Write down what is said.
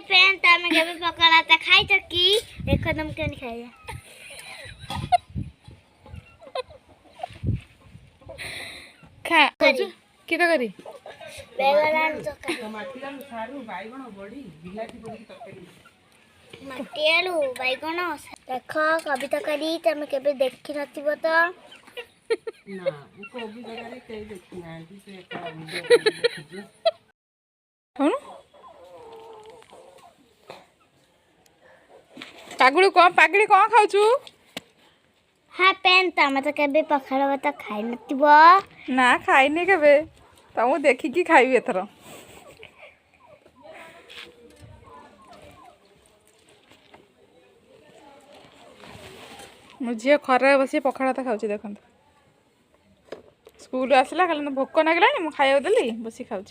friend तमे केबे पकड़ा था खाई तो की एकदम क्यों नहीं खाया खा कि तो करी बैगन तो टमाटर सारू बैगन बड़ी बिलाती बड़ी तकरी मटियालू बैगन देखो कविता करी तमे केबे देखि नथिबो तो ना कोबी जगारे के देखि ना से एक वीडियो कौन पागड़ी कौन खाऊ हाँ पेन तमे तो केबे पखाड़ा भात खाई नथिबो ना खाइनी केबे तुमको देखिकी खाइबी एथर मो झी खरा बस पखाड़ा भात खाऊँ देखो स्कूल आसला खाली भोक ना मुझे खाया देली बस खाऊँ